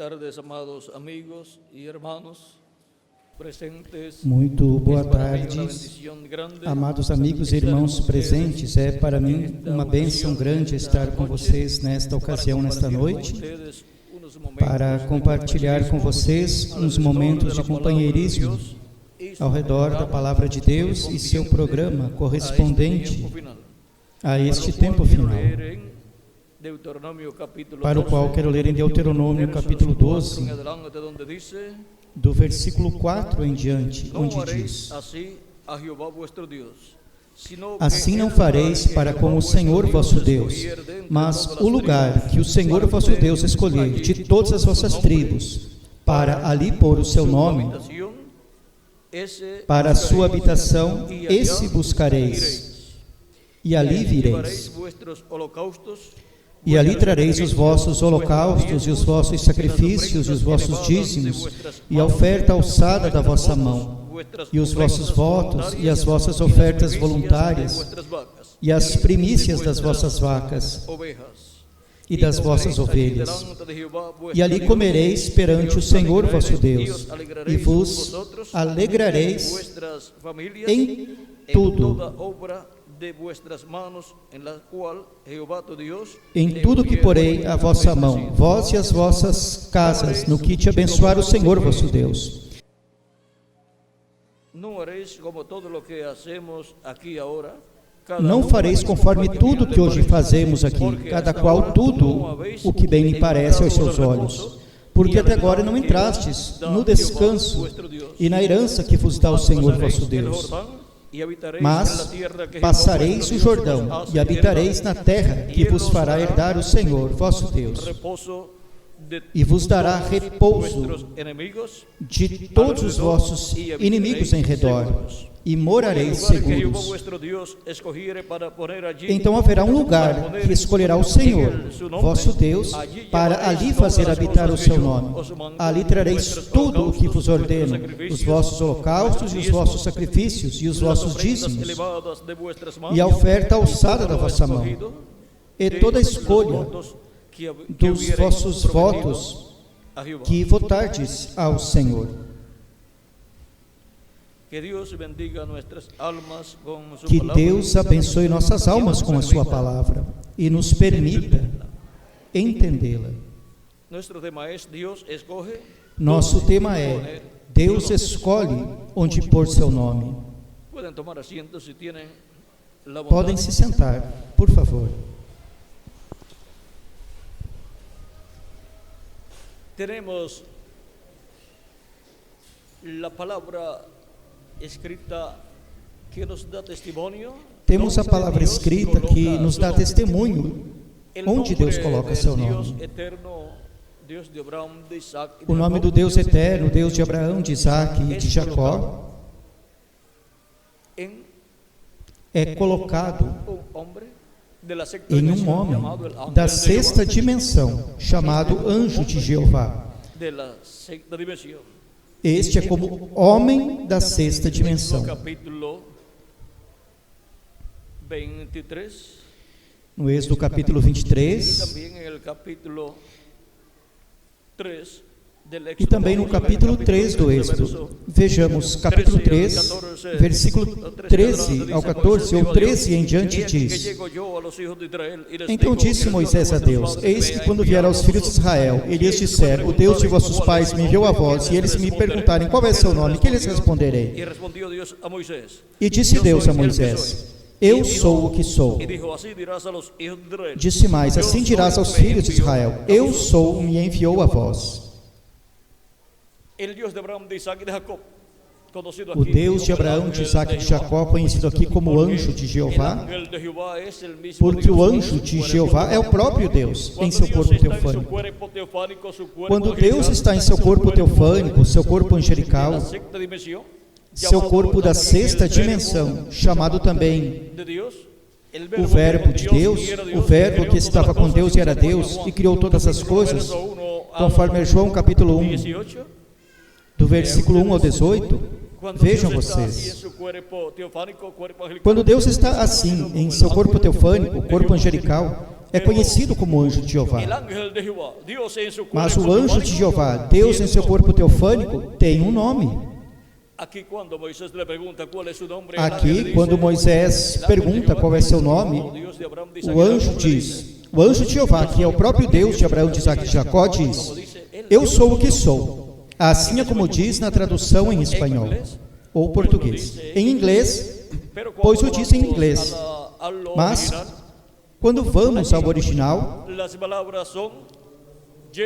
tardes, amados amigos e irmãos presentes. Muito boa tarde, amados amigos e irmãos presentes. É para mim uma bênção grande estar com vocês nesta ocasião, nesta noite, para compartilhar com vocês uns momentos de companheirismo ao redor da Palavra de Deus e seu programa correspondente a este tempo final, para o qual quero ler em Deuteronômio capítulo 12, do versículo 4 em diante, onde diz: Assim não fareis para com o Senhor vosso Deus, mas o lugar que o Senhor vosso Deus escolher de todas as vossas tribos, para ali pôr o seu nome, para a sua habitação, esse buscareis, e ali vireis. E ali trareis os vossos holocaustos e os vossos sacrifícios e os vossos dízimos e a oferta alçada da vossa mão, e os vossos votos e as vossas ofertas voluntárias e as primícias das vossas vacas e das vossas ovelhas. E ali comereis perante o Senhor vosso Deus, e vos alegrareis em tudo, em tudo que porei a vossa mão, vós e as vossas casas, no que te abençoar o Senhor vosso Deus. Não fareis conforme tudo que hoje fazemos aqui, cada qual tudo o que bem lhe parece aos seus olhos, porque até agora não entrastes no descanso e na herança que vos dá o Senhor vosso Deus. Mas passareis o Jordão e habitareis na terra que vos fará herdar o Senhor vosso Deus, e vos dará repouso de todos os vossos inimigos em redor, e morareis seguros. Então haverá um lugar que escolherá o Senhor vosso Deus, para ali fazer habitar o seu nome. Ali trareis tudo o que vos ordeno, os vossos holocaustos e os vossos sacrifícios e os vossos dízimos, e a oferta alçada da vossa mão, e toda a escolha dos vossos votos que votardes ao Senhor. Que Deus abençoe nossas almas com a sua palavra e nos permita entendê-la. Nosso tema é: Deus escolhe onde pôr seu nome. Podem se sentar, por favor. Temos a palavra escrita que nos dá testemunho. Temos a palavra escrita que nos dá testemunho onde Deus coloca seu nome. O nome do Deus eterno, Deus de Abraão, de Isaac e de Jacó, é colocado em um homem da sexta dimensão, chamado anjo de Jeová. Este é como homem da sexta dimensão. No Êxodo capítulo 23, e também no capítulo 3 do Êxodo. Vejamos, capítulo 3, versículo 13 ao 14, ou 13 em diante, diz: Então disse Moisés a Deus: Eis que quando vier aos filhos de Israel, e lhes disser: O Deus de vossos pais me enviou a vós, e eles me perguntarem: Qual é seu nome? Que lhes responderei? E disse Deus a Moisés: Eu sou o que sou. Disse mais: Assim dirás aos filhos de Israel: Eu sou, me enviou a vós. O Deus de Abraão, de Isaac e de Jacó, conhecido aqui como anjo de Jeová, porque o anjo de Jeová é o próprio Deus em seu corpo teofânico. Quando Deus está em seu corpo teofânico, seu corpo angelical, seu corpo da sexta dimensão, chamado também o Verbo de Deus, o Verbo que estava com Deus e era Deus e criou todas as coisas, conforme João capítulo 1, do versículo 1 ao 18, vejam vocês. Quando Deus está assim, em seu corpo teofânico, corpo angelical, é conhecido como anjo de Jeová. El ángel de Jehová, Dios en su Mas o cuerpo anjo de teofánico, Jeová, Deus em seu corpo teofânico, tem um nome. Aqui quando Moisés le pregunta cuál es su nombre, el ángel Aqui, dice, quando Moisés el ángel de pergunta Jehová, qual é seu "Oh, nome, Dios de Abraham, de Isaac, o y anjo Jacob", diz, o anjo de Jeová, que é o próprio Deus de Abraão, de Isaac e de Jacó, diz: Eu sou o que sou. Assim é como diz na tradução em espanhol ou português. Em inglês, Pero cuando pois o diz em vamos inglês. a lo Mas, original, quando vamos ao original, las palabras son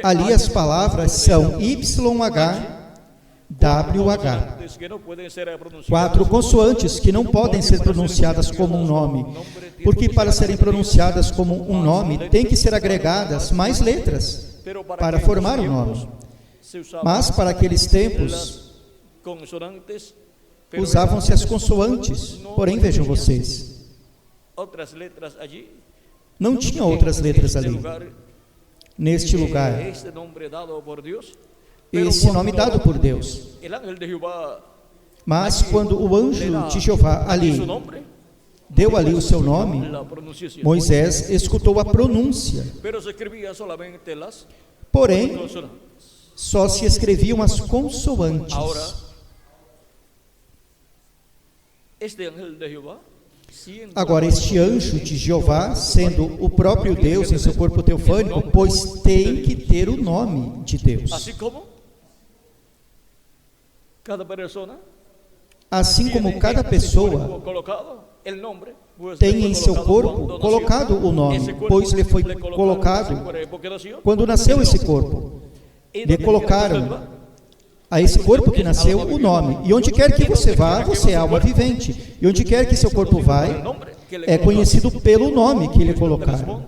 ali as palavras são YHWH. que no pueden ser pronunciadas 4 consoantes que não podem ser pronunciadas como um nome, porque para serem pronunciadas como um nome, tem que ser agregadas mais letras pero para aquellos formar um tiempos nome. se usaban Mas para aqueles tempos, las consonantes, pero usavam-se as consoantes. Porém, vejam vocês, otras letras allí. não tinha outras letras ali, neste lugar. Este nombre dado por Dios. Esse nome dado por Deus. El ángel de Jehová Mas quando o anjo de Jeová ali su nombre, deu ali o seu nome, la pronunciación. Moisés escutou a pronúncia. Pero se escribían solamente las Porém, consonantes. só se escreviam as consoantes. Ahora, este ángel de Jehová, siendo Agora, este anjo de Jeová, sendo o próprio Deus em seu corpo teofânico, pois tem que ter o nome de Deus. así como cada persona Assim como cada pessoa colocado el nombre, pues tem le fue em seu colocado corpo cuando nació. colocado o nome, Ese cuerpo pois lhe foi le colocaron colocado ese cuerpo que nació, quando nasceu esse corpo. Lhe colocaram a esse corpo que nasceu o nome. E onde quer que você vá, você é alma vivente. E onde quer que seu corpo vai, é conhecido pelo nome que lhe colocaram.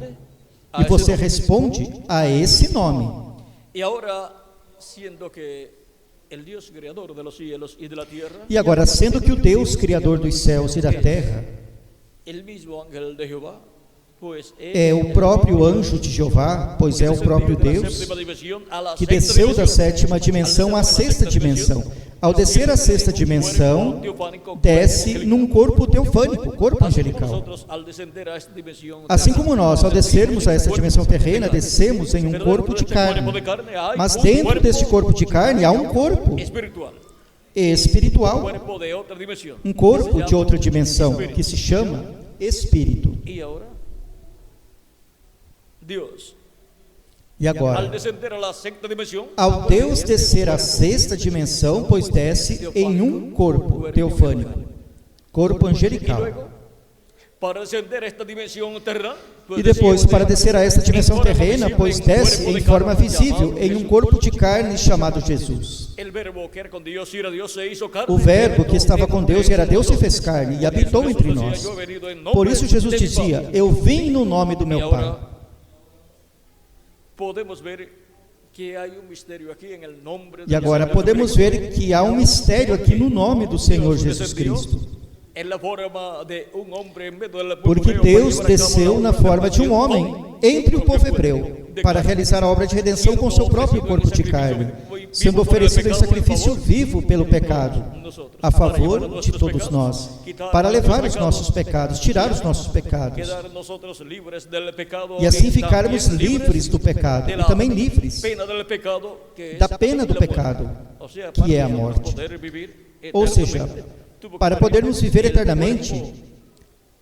E você responde a esse nome. Y ahora, siendo que el Dios creador de los cielos y de la tierra, E agora, sendo que o Deus, Criador dos céus e da terra, el mismo ángel de Jehová, pues é o próprio anjo de Jeová, pois é o próprio Deus, que desceu da sétima dimensão à sexta dimensão. Ao descer à sexta dimensão, desce num corpo teofânico, corpo angelical. Assim como nós, ao descermos a essa dimensão terrena, descemos em um corpo de carne. Mas dentro deste corpo de carne há um corpo espiritual, espiritual, cuerpo de otra dimensión. um corpo de outra dimensão, que se chama espírito. Y ahora, Dios, E al agora, descender a la sexta dimensión, ao Deus descer à sexta dimensão, pois desce em um corpo teofânico, corpo y angelical. luego, para descender a esta dimensión terrenal, pues E depois, desciende para descer a esta dimensão en forma terrena, visible, pois en desce cuerpo de em forma carne, visível, llamado em um Jesús. corpo de carne chamado Jesus. El verbo que era con Dios y era Dios se hizo carne. O verbo que estava com Deus e era Deus se fez carne e habitou entre nós. Por isso Jesus dizia: Eu vim no nome do Y meu Pai. ahora podemos ver que hay un misterio aquí en el nombre E del agora Señor podemos Jesucristo. ver que há um mistério aqui no nome do Senhor Dios Jesus descendió Cristo. en la forma de un hombre en medio del pueblo Porque hebreo para Deus llevar a cabo desceu la na obra forma de um redención homem con entre o su povo propio hebreu cuerpo de para carne. realizar a obra de redenção com seu próprio corpo de carne, sendo oferecido em sacrifício vivo pelo pecado, a favor de todos nós, para levar os nossos pecados, tirar os nossos pecados, Quedar nosotros libres del pecado e assim y ficarmos también livres do pecado, de e la também livres pena del pecado, que es da pena do la muerte. pecado, O sea, que para é a nosotros morte. poder vivir Ou seja, eternamente, tuvo que para morir podermos viver el eternamente, cuerpo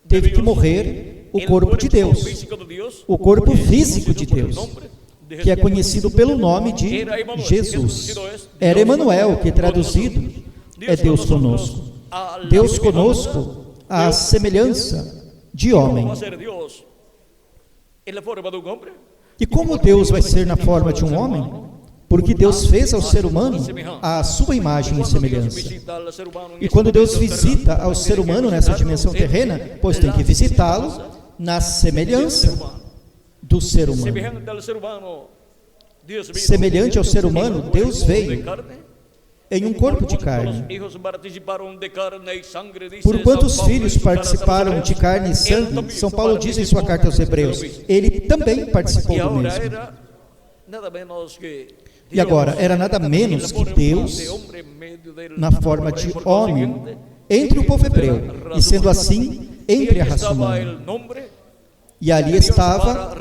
teve de que Dios, morrer o el corpo de cuerpo Deus, físico de Dios, o corpo que es físico de conocido por el Deus, nombre de que é Jesús. conhecido pelo nome de Era Emanuel, Jesus. que traduzido es Era Deus Emanuel, que conosco. traduzido é Deus conosco. A la Deus semejanza conosco, à Deus. semelhança de ¿Cómo homem. va a ser Dios en la forma de un hombre? E como Deus vai ser na forma de um homem? Porque Deus fez ao ser humano a sua imagem e Cuando Dios semelhança. visita al ser humano en E esta quando Deus dimensión visita terrenal, ao ser tiene que humano nessa visitarlo dimensão en terrena, pois tem la que visitá-lo semejanza na del ser semelhança humano. do ser humano. Semejante al ser humano, Dios vino Semelhante ao ser humano, en un Deus cuerpo veio de carne. em um corpo de Por cuanto carne. los hijos participaron de carne y sangre, dice Por quantos São Paulo filhos en su carta a los participaram Hebreos, de carne e él sangue, también São Paulo diz em sua carta aos Hebreus, ele também participou Y do ahora mesmo. era nada menos que E agora, Dios era nada menos en la que forma Deus de hombre en medio del na forma de por homem consiguiente, entre o povo hebreu, e sendo assim, y entre a ahí raça estaba humana. el nombre E ali estava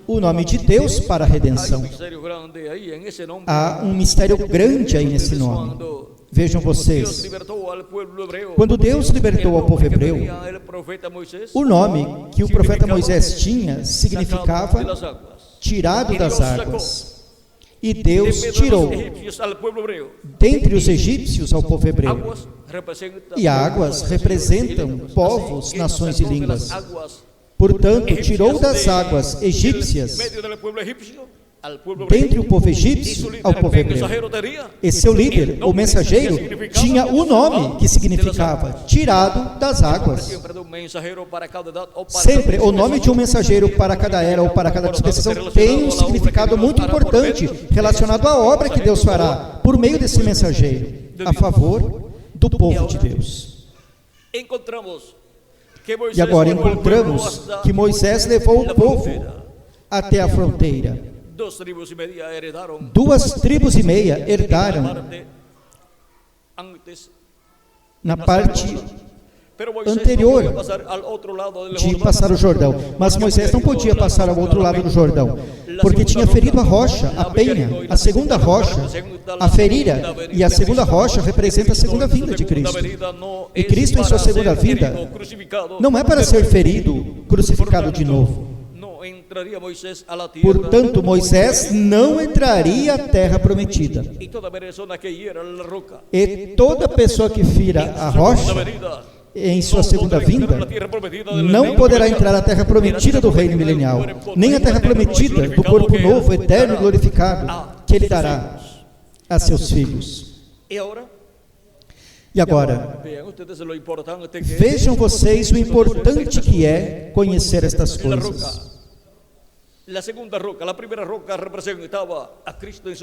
o nome de Deus para a redenção. Há um mistério grande aí nesse nome. Vejam vocês, quando Deus libertou ao povo hebreu, o nome que o profeta Moisés tinha significava tirado das águas. E Deus tirou dentre os egípcios ao povo hebreu. E águas representam povos, nações e línguas. Portanto, tirou das águas egípcias, dentre o povo egípcio ao povo hebreu. E seu líder, o mensageiro, tinha o nome que significava tirado das águas. Sempre o nome de um mensageiro para cada era ou para cada dispensação tem um significado muito importante relacionado à obra que Deus fará por meio desse mensageiro a favor do povo de Deus. E agora encontramos que Moisés levou o povo até a fronteira. 2 tribos e meia herdaram na parte anterior de passar o Jordão. Mas Moisés não podia passar ao outro lado do Jordão, porque tinha ferido a rocha, a penha, a segunda rocha, a ferida, e a segunda rocha representa a segunda vinda de Cristo. E Cristo em sua segunda vinda não é para ser ferido, crucificado de novo. Portanto, Moisés não entraria à terra prometida. E toda pessoa que fira a rocha em sua segunda vinda não poderá entrar à terra prometida do reino milenial, nem a terra prometida do corpo novo, eterno e glorificado que ele dará a seus filhos. E agora, vejam vocês o importante que é conhecer estas coisas.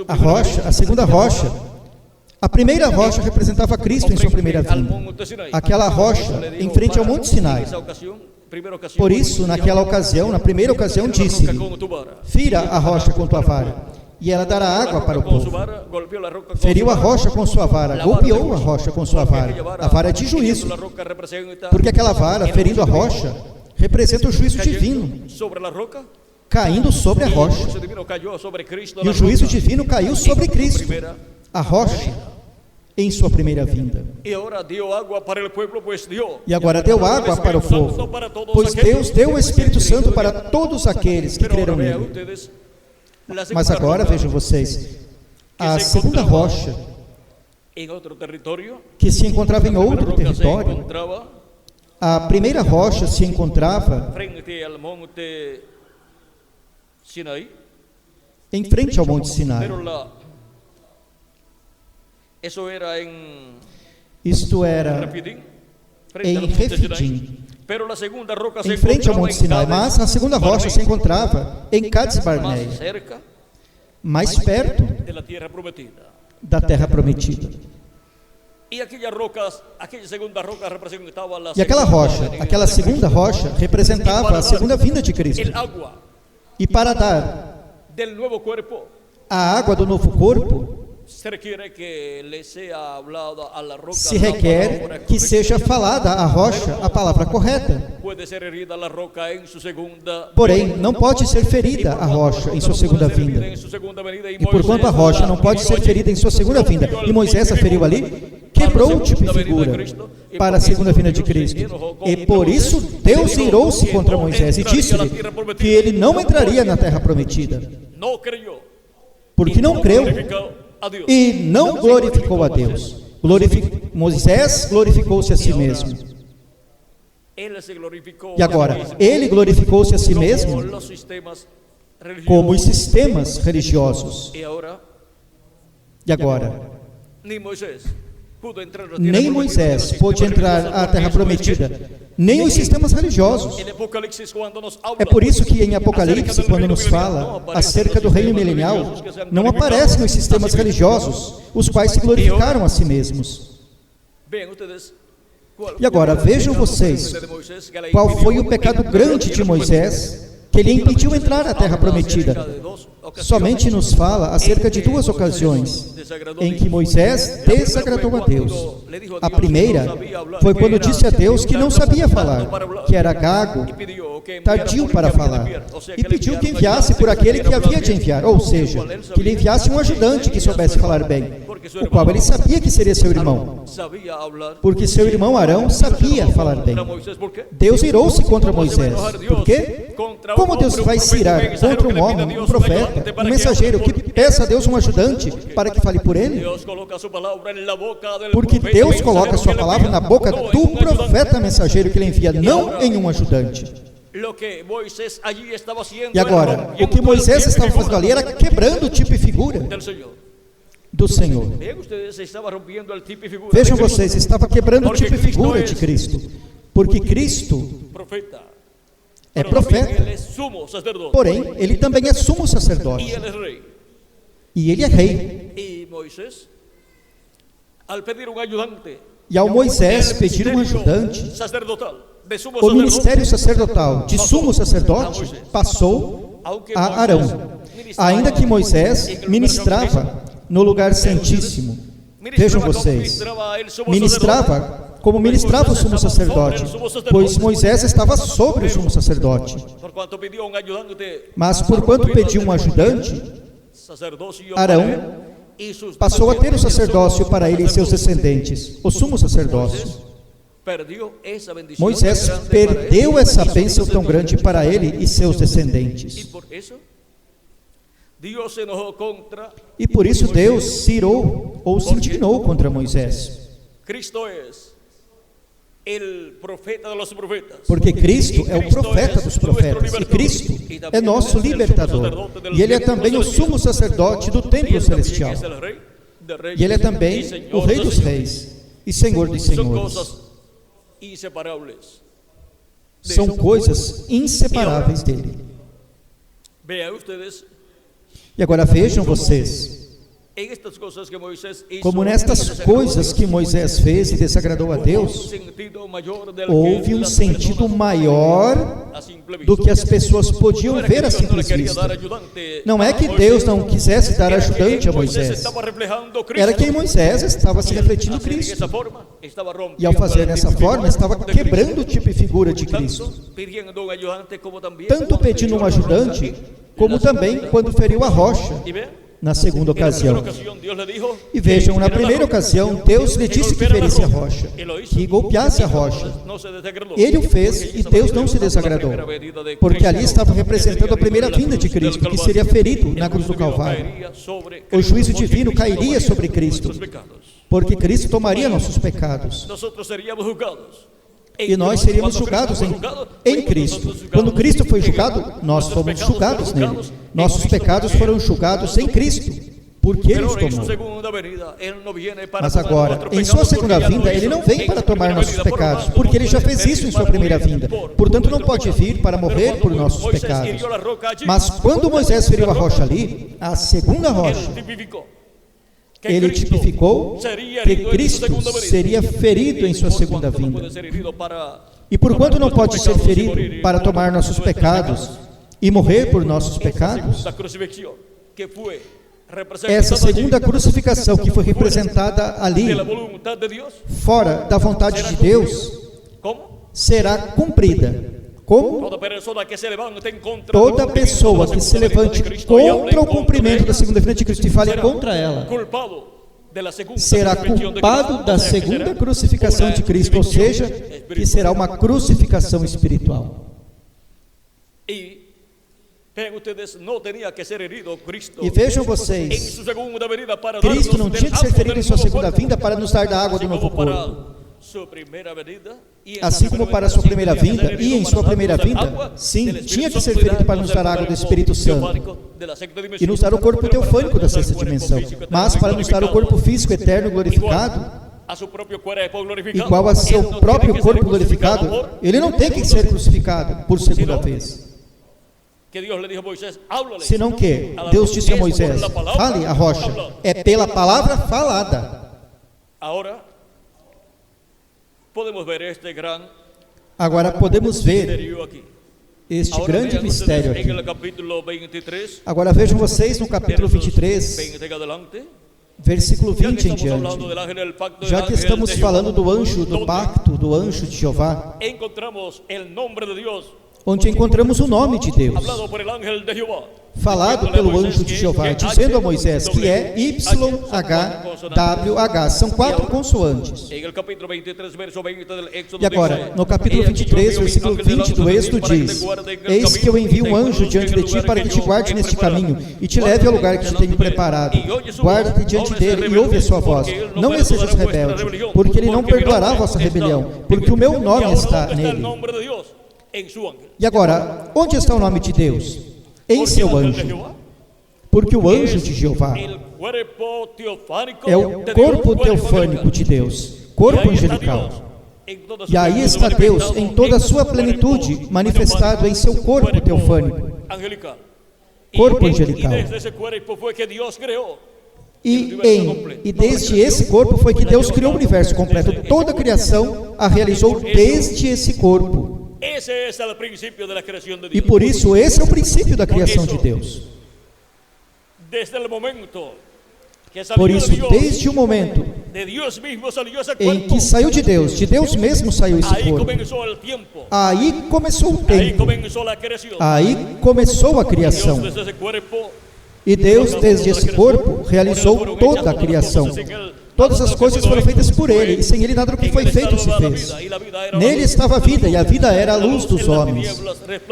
A rocha, a segunda rocha, a primeira rocha representava Cristo em sua primeira vinda. Aquela rocha em frente ao Monte Sinai. Por isso, naquela ocasião, na primeira ocasião, disse-lhe: fira a rocha com tua vara, e ela dará água para o povo. Feriu a rocha com sua vara, golpeou a rocha com sua vara, a vara de juízo, porque aquela vara, ferindo a rocha, representa o juízo divino caindo sobre a rocha. E o juízo divino caiu sobre Cristo, a rocha, em sua primeira vinda. E agora deu água para o povo, pois Deus deu o Espírito Santo para todos aqueles que creram nele. Mas agora vejam vocês, a segunda rocha, que se encontrava em outro território, a primeira rocha se encontrava em frente ao Monte Sinai. Isto era em Refidim, em frente ao Monte Sinai. Mas a segunda rocha se encontrava em Cades Barneia, mais perto da terra prometida. E aquela rocha, aquela segunda rocha, representava a segunda vinda de Cristo. E para dar a água do novo corpo, se requer que seja falada à rocha a palavra correta. Porém, não pode ser ferida a rocha em sua segunda vinda. E porquanto a rocha não pode ser ferida em sua segunda vinda, e Moisés a feriu ali, quebrou o tipo de figura para a segunda vinda de Cristo. E por isso Deus irou-se contra Moisés e disse-lhe que ele não entraria na terra prometida, porque não creu e não glorificou a Deus. Moisés glorificou-se a si mesmo. E agora, ele glorificou-se a si mesmo como os sistemas religiosos. E agora, nem Moisés pôde entrar à terra prometida, nem os sistemas religiosos. É por isso que em Apocalipse, quando nos fala acerca do reino milenial, não aparecem os sistemas religiosos, os quais se glorificaram a si mesmos. E agora, vejam vocês, qual foi o pecado grande de Moisés que lhe impediu entrar à terra prometida. Somente nos fala acerca de duas ocasiões em que Moisés desagradou a Deus. A primeira foi quando disse a Deus que não sabia falar, que era gago, tardio para falar, e pediu que enviasse por aquele que havia de enviar, ou seja, que lhe enviasse um ajudante que soubesse falar bem, o qual ele sabia que seria seu irmão, porque seu irmão Arão sabia falar bem. Deus irou-se contra Moisés. Por quê? Como Deus vai se irar contra um homem, um profeta, um mensageiro que peça a Deus um ajudante para que fale por ele? Porque Deus coloca a sua palavra na boca do profeta mensageiro que ele envia, não em um ajudante. E agora, o que Moisés estava fazendo ali era quebrando o tipo e figura do Senhor. Vejam vocês, estava quebrando o tipo e figura de Cristo, porque Cristo é profeta, porém ele também é sumo sacerdote e ele é rei. E ao Moisés pedir um ajudante, o ministério sacerdotal de sumo sacerdote passou a Arão, ainda que Moisés ministrava no lugar santíssimo. Vejam vocês, ministrava como ministrava o sumo sacerdote, pois Moisés estava sobre o sumo sacerdote. Mas porquanto pediu um ajudante, Arão passou a ter o sacerdócio para ele e seus descendentes, o sumo sacerdócio. Moisés perdeu essa bênção tão grande para ele e seus descendentes. E por isso Deus se irou ou se indignou contra Moisés. Porque Cristo é o profeta dos profetas, e Cristo é nosso libertador, e Ele é também o sumo sacerdote do templo celestial, e Ele é também o Rei dos reis e Senhor dos senhores. São coisas inseparáveis dele. E agora vejam vocês, como nestas coisas que Moisés fez e desagradou a Deus, houve um sentido maior do que as pessoas podiam ver à simples vista. Não é que Deus não quisesse dar ajudante a Moisés, era que em Moisés estava se refletindo Cristo, e ao fazer dessa forma estava quebrando o tipo e figura de Cristo, tanto pedindo um ajudante, como também quando feriu a rocha na segunda ocasião. E vejam, na primeira ocasião, Deus lhe disse que ferisse a rocha, que golpeasse a rocha. Ele o fez e Deus não se desagradou, porque ali estava representando a primeira vinda de Cristo, que seria ferido na cruz do Calvário. O juízo divino cairia sobre Cristo, porque Cristo tomaria nossos pecados. E nós seríamos julgados em Cristo. Quando Cristo foi julgado, nós fomos julgados nele. Nossos pecados foram julgados em Cristo, porque Ele os tomou. Mas agora, em sua segunda vinda, Ele não vem para tomar nossos pecados, porque Ele já fez isso em sua primeira vinda. Portanto, não pode vir para morrer por nossos pecados. Mas quando Moisés feriu a rocha ali, a segunda rocha, ele tipificou que Cristo seria ferido em sua segunda vinda. E porquanto não pode ser ferido para tomar nossos pecados e morrer por nossos pecados, essa segunda crucificação que foi representada ali, fora da vontade de Deus, será cumprida. Como? Toda pessoa que se levante contra o cumprimento da segunda vinda de Cristo e fale contra ela, será culpado da segunda crucificação de Cristo, ou seja, que será uma crucificação espiritual. E vejam vocês, Cristo não tinha que ser ferido em sua segunda vinda para nos dar da água do novo corpo. Assim como para a sua primeira vinda, e em sua primeira vinda, sim, tinha que ser ferido para nos dar a água do Espírito Santo e nos dar o corpo teofânico da sexta dimensão, mas para nos dar o corpo físico eterno glorificado, igual a seu próprio corpo glorificado, ele não tem que ser crucificado por segunda vez. Senão que Deus disse a Moisés: fale a rocha, é pela palavra falada. Agora podemos ver este Ahora grande vean mistério ustedes en aqui. el capítulo 23, Agora vejam vocês no capítulo versos 23, 20 en adelante, versículo ya que 20 em estamos hablando diante. del ángel del pacto, del Já que ángel estamos de Jehová, falando do anjo do donde pacto, do anjo de Jeová, encontramos el nombre de Dios onde encontramos o nome de Deus, hablado por el ángel de Jehová, falado pelo anjo de Jeová, dizendo a Moisés que é YHWH, são 4 consoantes. En el capítulo 23, verso 20 del Éxodo E agora, dice, no capítulo 23, versículo 20 do Êxodo diz: Eis que eu envio um anjo diante de ti para que te guarde neste caminho e te leve ao lugar que te tenho preparado. Guarda-te diante dele e ouve a sua voz. Não me sejas rebelde, porque ele não perdoará a vossa rebelião, porque o meu nome está nele. E agora, onde está o nome de Deus? Em seu anjo. Porque o anjo de Jeová é o corpo teofânico de Deus, corpo angelical. E aí está Deus em toda a sua plenitude, manifestado em seu corpo teofânico, corpo angelical. E desde esse corpo foi que Deus criou o universo completo. Toda a criação a realizou desde esse corpo. E por isso esse é o princípio da criação de Deus. Por isso, desde o momento em que saiu de Deus mesmo saiu esse corpo. Aí começou o tempo. Aí começou a criação. E Deus, desde esse corpo, realizou toda a criação. Todas as coisas foram feitas por Ele, e sem Ele nada do que foi feito se fez. Nele estava a vida, e a vida era a luz dos homens.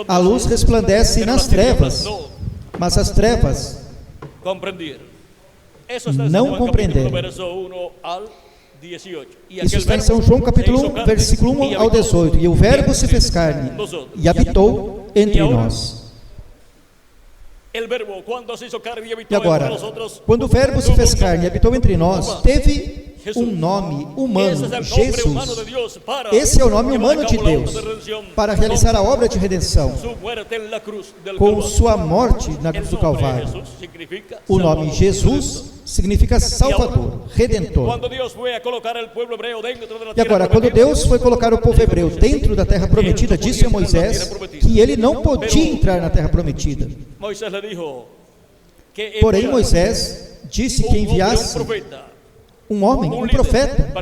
A luz resplandece nas trevas, mas as trevas não compreenderam. Isso está em São João capítulo 1, versículo 1 ao 18. E o Verbo se fez carne e habitou entre nós. E agora, quando o Verbo se fez carne e habitou entre nós, teve um nome humano, Jesus. Esse é o nome humano de Deus, para realizar a obra de redenção, com sua morte na cruz do Calvário. O nome Jesus significa Salvador, Redentor. E agora, quando Deus foi colocar o povo hebreu dentro da terra prometida, disse a Moisés que ele não podia entrar na terra prometida. Porém, Moisés disse que enviasse um homem, um profeta,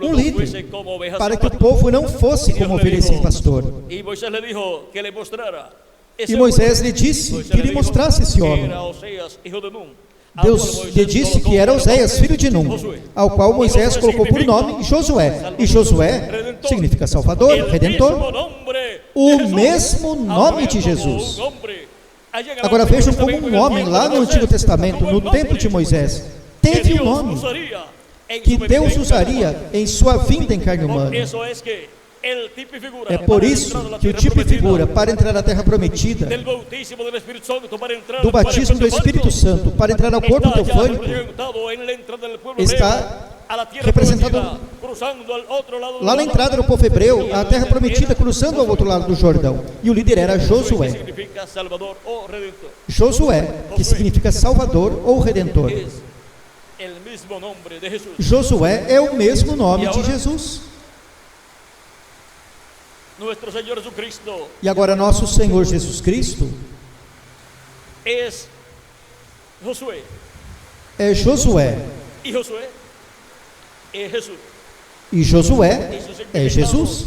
um líder, para que o povo não fosse como ovelha sem pastor. E Moisés lhe disse que lhe mostrasse esse homem. Deus lhe disse que era Oséias, filho de Num, ao qual Moisés colocou por nome Josué. E Josué significa Salvador, Redentor. O mesmo nome de Jesus. Agora vejam como um homem lá no Antigo Testamento, no tempo de Moisés, teve um nome que Deus usaria em sua vinda em carne humana. É por isso que o tipo e figura para entrar na terra prometida, do batismo do Espírito Santo para entrar ao corpo teofânico, está representado lá na entrada do povo hebreu, a terra prometida, cruzando ao outro lado do Jordão. E o líder era Josué. Josué, que significa Salvador ou Redentor. Josué é o mesmo nome de Jesus. E agora nosso Senhor Jesus Cristo é Josué. E Josué é Jesus.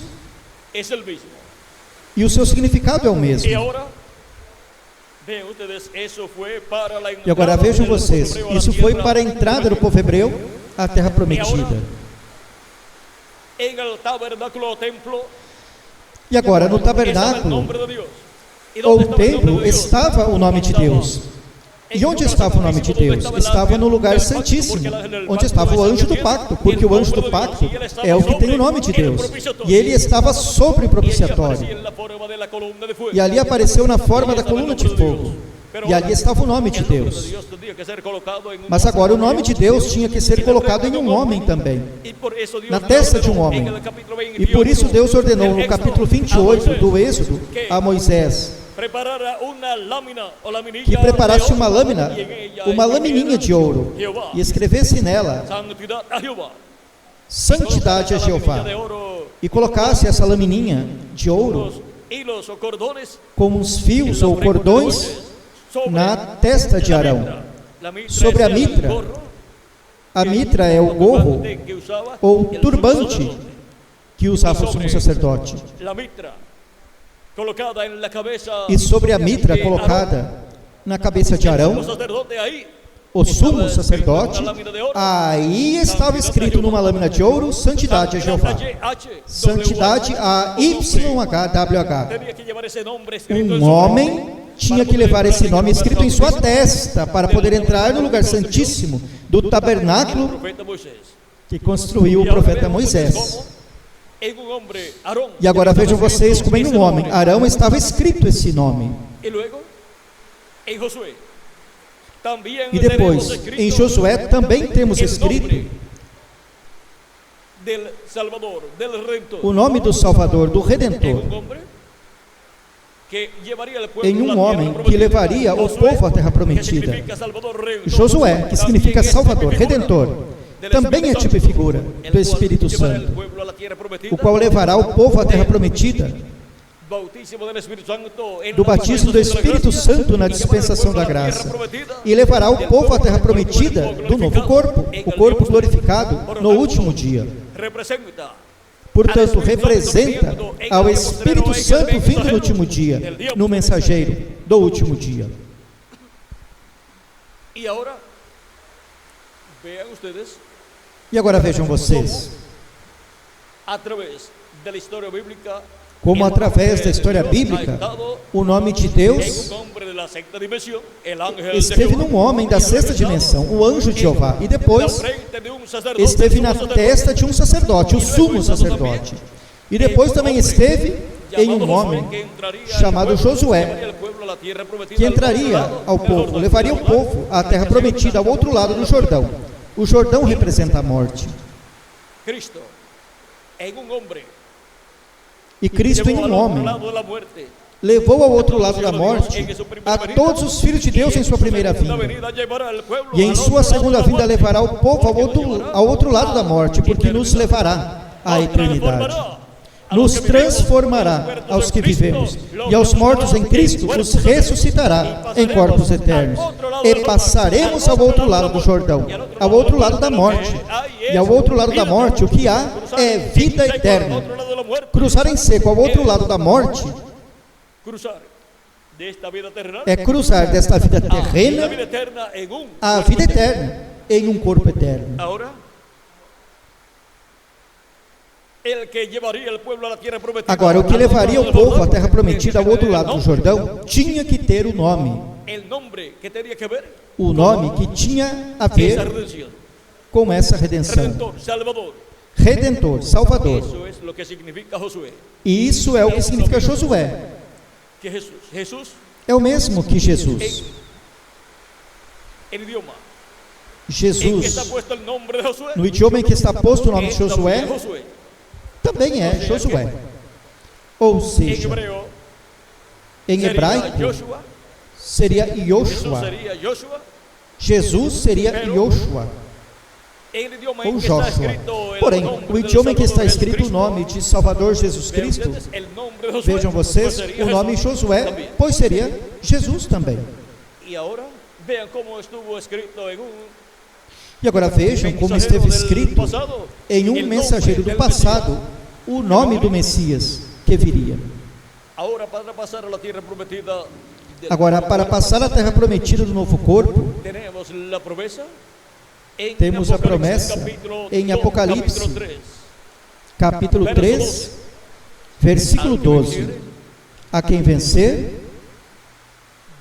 E o seu significado é o mesmo. E agora vejam vocês, isso foi para a entrada do povo hebreu à terra prometida. E agora no tabernáculo ou templo estava o nome de Deus. E onde estava o nome de Deus? Estava no lugar santíssimo, onde estava o anjo do pacto, porque o anjo do pacto é o que tem o nome de Deus. E ele estava sobre o propiciatório. E ali apareceu na forma da coluna de fogo. E ali estava o nome de Deus. Mas agora o nome de Deus tinha que ser colocado em um homem também, na testa de um homem. E por isso Deus ordenou no capítulo 28 do Êxodo a Moisés que preparasse uma lâmina, uma lamininha de ouro, e escrevesse nela santidade a Jeová, e colocasse essa lamininha de ouro hilos o cordones como uns en fios la ou frente de cordões Moisés, sobre na testa de la Arão. mitra. La mitra Sobre es a el mitra. gorro, A mitra é o gorro que usaba ou el sumo turbante sacerdote. que usava o sumo sacerdote. La mitra colocada en la cabeza E sobre a mitra de Aarón, colocada na cabeça de el Arão, sumo sacerdote ahí, o sumo sacerdote, aí estava escrito numa lâmina de ouro: Santidade a Jeová. Santidade a YHWH. Tenía que llevar ese nombre escrito en Um su homem tinha que levar esse nome escrito em sua testa para poder entrar no lugar santíssimo do tabernáculo profeta Moisés. que construiu o profeta Moisés. En un hombre, Aarón, E agora vejam vocês como em um homem, Arão, estava escrito esse nome. y luego en Josué también E depois, tenemos escrito em Josué também temos el escrito nombre del Salvador, del Redentor, o nome do Salvador, do en Redentor, un hombre que llevaría al pueblo em a la um tierra homem que prometida. levaria o Josué, povo à terra que prometida. significa Salvador, Redentor, Josué, que significa también es Salvador, tipo y figura Redentor, del também é Espíritu tipo e Santo, figura el do cual Espírito llevará al Santo, pueblo a la tierra prometida, o qual levará o povo à terra prometida, bautismo del Espíritu Santo en do la batismo do dispensación de la Espírito gracia, Santo na y llevar al dispensação pueblo da a la tierra graça, prometida, e levará o del povo à terra cuerpo prometida do novo corpo, o corpo glorificado no último dia. representa Portanto, representa ao Espírito Santo vindo no último dia, no mensageiro do último dia. y ahora vean ustedes E agora vejam vocês, a través de la historia bíblica como el através nombre da história de Dios ha bíblica, estado o nome de en Deus un hombre de la sexta dimensión, el ángel de esteve Jehová, num homem da sexta dimensão, o anjo de Jeová, e depois na frente de um sacerdote, esteve na sumo sacerdote, testa de um sacerdote, o sumo sacerdote. E depois também esteve em um homem chamado Josué, que entraria ao povo, levaria o povo à terra prometida, ao outro lado do Jordão. O Jordão representa a morte. Cristo en un hombre E Cristo em llevó um al otro homem lado de la muerte, levou ao outro lado da morte a todos os filhos de Deus em sua primeira vinda. E em sua segunda vinda levará o povo ao outro lado da morte, porque nos levará à eternidade. Nos transformará aos que vivemos, e aos mortos em Cristo os ressuscitará em corpos eternos. E passaremos ao outro lado do Jordão, ao outro lado da morte. E ao outro lado da morte o que há é vida eterna. Cruzar em seco ao outro lado da morte cruzar de esta vida terrenal é cruzar desta vida a la terrena vida eterna en un à cuerpo vida eterno. eterna em um corpo eterno. Ahora, el que llevaría el pueblo a la tierra prometida, Agora, o que levaria o povo à terra prometida ao outro lado do Jordão tinha que ter o nome que tenía que ver o nome que tinha a esa ver redención. com essa redenção. Redentor, Salvador. Redentor, Salvador. Eso es lo que significa Josué. E isso é o que significa Josué. Que Jesús É o mesmo que Jesus. el idioma en que Jesus, está puesto el nombre de Josué, no idioma em que está posto o nome de es también Josué, também é Josué. Ou En seja, hebreo em sería hebraico Joshua, seria Jesús Yoshua. sería Joshua. Jesus seria Yoshua En el idioma en ou que está Joshua. escrito el Porém, nombre o del idioma em que está Salvador escrito o Jesucristo, nome de Salvador Jesus vean Cristo, ustedes, el nombre de Josué, vejam pues vocês, sería o nome Jesús Josué, también. pois seria Jesus também. Y ahora vean cómo estuvo escrito en un E agora vejam como esteve escrito em um mensageiro do passado o nome do Messias que viria. Ahora, para pasar a la tierra prometida del Agora, para passar a terra prometida do novo corpo, tenemos la promesa en temos a Apocalipsis, promessa capítulo em 2, Apocalipse, capítulo 3. capítulo 3, versículo 12. A quem vencer,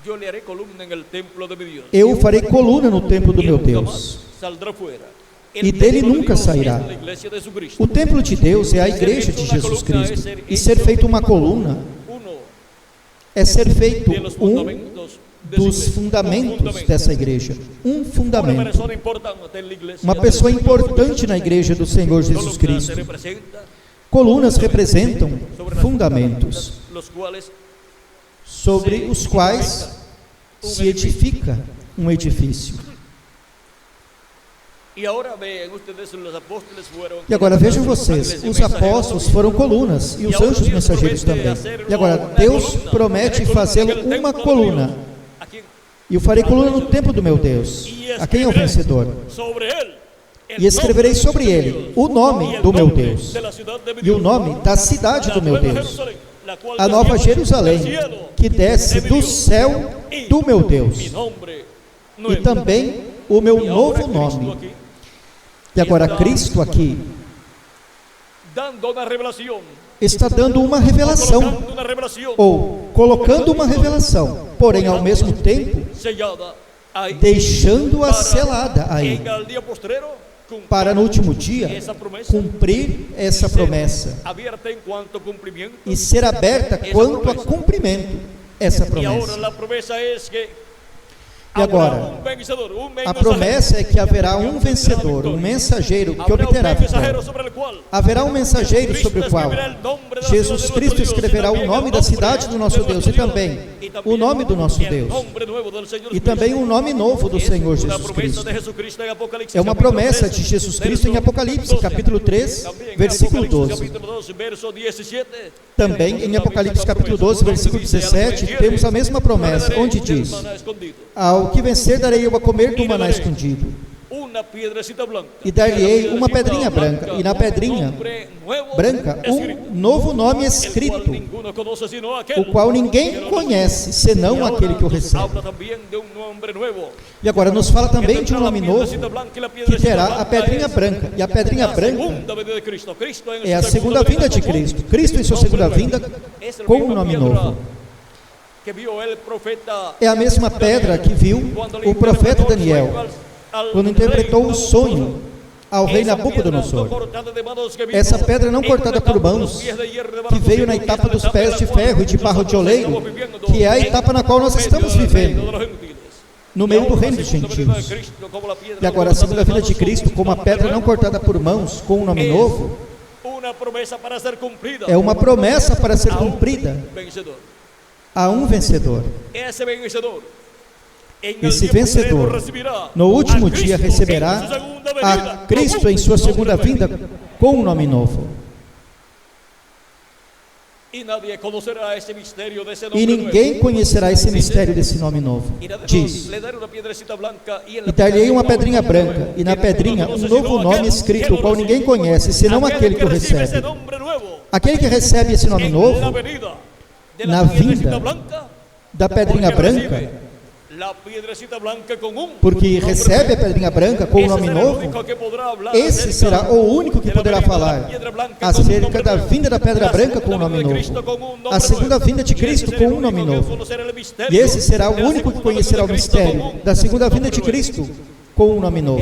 Yo le haré columna en el templo de mi Dios. eu farei coluna no templo do meu Deus, Saldrá fuera. e dele nunca sairá. La iglesia de Jesucristo. O templo de Deus é a igreja de Jesus Cristo, e ser feito uma coluna Uno é ser feito de los um fundamentos de su dos iglesia. fundamentos dessa igreja. Um Una fundamento. persona importante en la iglesia. Uma pessoa importante na igreja do Senhor Jesus Columna se Cristo. representa Colunas representam fundamentos los cuales sobre os quais se edifica um edifício. Y ahora vean ustedes, los apóstoles fueron. E agora vejam vocês, os apóstolos foram colunas e os anjos mensageiros também. E agora Deus promete fazê-lo uma coluna. E eu farei coluna no templo do meu Deus. A quem é o vencedor? E escreverei sobre ele o nome do meu Deus e o nome da cidade do meu Deus, a nova Jerusalém, que desce do céu do meu Deus, e também o meu novo nome. E agora Cristo aqui está dando uma revelação, ou colocando uma revelação, porém ao mesmo tempo deixando-a selada aí, para no último dia cumprir essa promessa e ser aberta quanto a cumprimento essa promessa. E agora, a promessa é que haverá um vencedor, um mensageiro que obterá a vitória. Haverá um mensageiro sobre o qual Jesus Cristo escreverá o nome da cidade do nosso Deus e também o nome do nosso Deus e também um nome novo do Senhor Jesus Cristo. É uma promessa de Jesus Cristo em Apocalipse, capítulo 3, versículo 12. Também em Apocalipse, capítulo 12, versículo 17, temos a mesma promessa, onde diz: ao que vencer darei eu a comer do maná escondido, e dar-lhe-ei uma pedrinha branca, e na pedrinha branca um novo nome escrito, o qual ninguém conhece, senão aquele que o recebe. E agora nos fala também de um nome novo, que terá a pedrinha branca, e a pedrinha branca é a segunda vinda de Cristo. Cristo em sua segunda vinda com um nome novo. É a mesma pedra que viu o profeta Daniel quando interpretou o sonho ao rei Nabucodonosor. Essa pedra não cortada por mãos, que veio na etapa dos pés de ferro e de barro de oleiro, que é a etapa na qual nós estamos vivendo, no meio do reino dos gentios. E agora a segunda vinda de Cristo, como a pedra não cortada por mãos, com um nome novo, é uma promessa para ser cumprida a um vencedor. Esse vencedor, no último dia, receberá a Cristo em sua segunda vinda com um nome novo. E ninguém conhecerá esse mistério desse nome novo. Diz: e dar-lhe uma pedrinha branca, e na pedrinha um novo nome escrito, o qual ninguém conhece, senão aquele que o recebe. Aquele que recebe esse nome novo, na vinda da pedrinha branca, porque recebe a pedrinha branca com o nome novo, esse será o único que poderá falar acerca da vinda da pedra branca com o nome novo, a segunda vinda de Cristo com um nome novo. E esse será o único que conhecerá o mistério da segunda vinda de Cristo com um nome novo.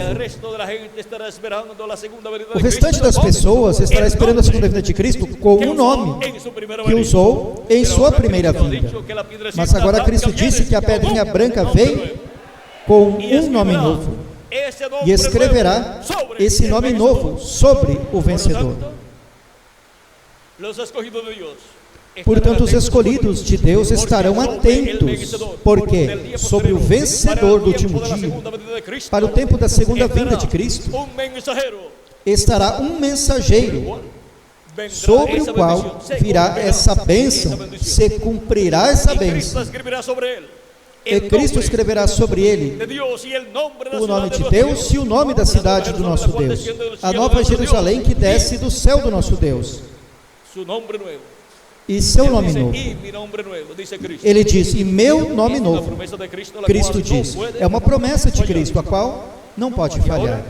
O restante das pessoas estará esperando a segunda vinda de Cristo com um nome que usou em sua primeira vinda. Mas agora Cristo disse que a pedrinha branca vem com um nome novo e escreverá esse nome novo sobre o vencedor. Portanto, os escolhidos de Deus estarão atentos, porque sobre o vencedor do último dia, para o tempo da segunda vinda de Cristo, estará um mensageiro, sobre o qual virá essa bênção, se cumprirá essa bênção. E Cristo escreverá sobre ele o nome de Deus e o nome da cidade do nosso Deus, a nova Jerusalém que desce do céu do nosso Deus, e seu nome novo. Ele diz: e meu nome novo. Cristo diz: é uma promessa de Cristo, a qual não pode falhar.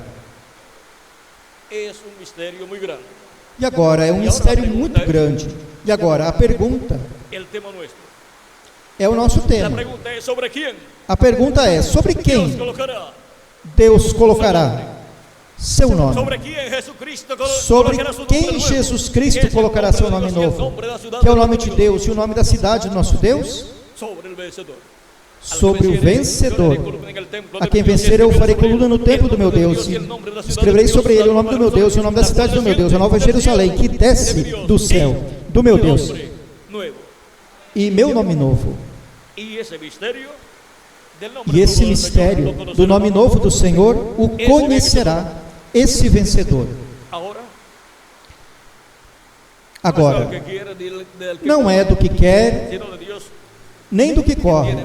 E agora é um mistério muito grande. E agora a pergunta é o nosso tema. A pergunta é: sobre quem Deus colocará seu nome? Sobre quem Jesus Cristo colocará seu nome novo, que é o nome de Deus e o nome da cidade do nosso Deus? Sobre o vencedor. A quem vencer eu farei coluna no templo do meu Deus, e escreverei sobre ele o nome do meu Deus e o nome da cidade do meu Deus, a nova Jerusalém que desce do céu do meu Deus, e meu nome novo. E esse mistério do nome novo do Senhor o conhecerá esse vencedor. Agora, não é do que quer, nem do que corre,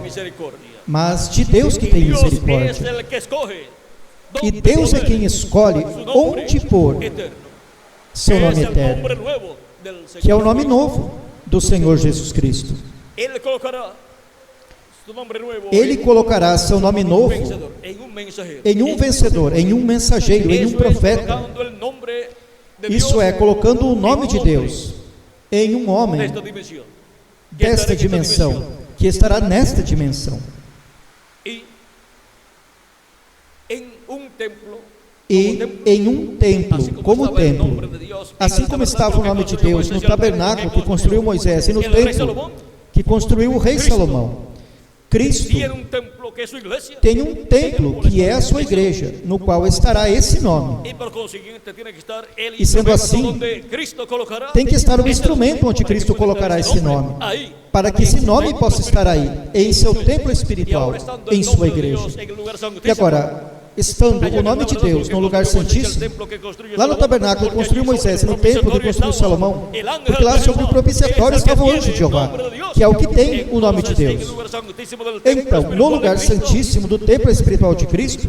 mas de Deus que tem misericórdia. E Deus é quem escolhe onde pôr seu nome eterno, que é o nome novo do Senhor Jesus Cristo. Ele colocará seu nome novo em um vencedor, em um mensageiro, em um profeta. Isso é, colocando o nome de Deus em um homem desta dimensão, que estará nesta dimensão. E em um templo, como templo, assim como estava o nome de Deus no tabernáculo que construiu Moisés e no templo que construiu o rei Salomão, Cristo tem um templo que é a sua igreja, no qual estará esse nome. E sendo assim, tem que estar o instrumento onde Cristo colocará esse nome, para que esse nome possa estar aí, em seu templo espiritual, em sua igreja. E agora, estando o nome de Deus no lugar santíssimo, lá no tabernáculo que construiu Moisés, no templo que construiu Salomão, porque lá sobre o propiciatório estava o anjo de Jeová, que é o que tem o nome de Deus. Então, no lugar santíssimo do templo espiritual de Cristo,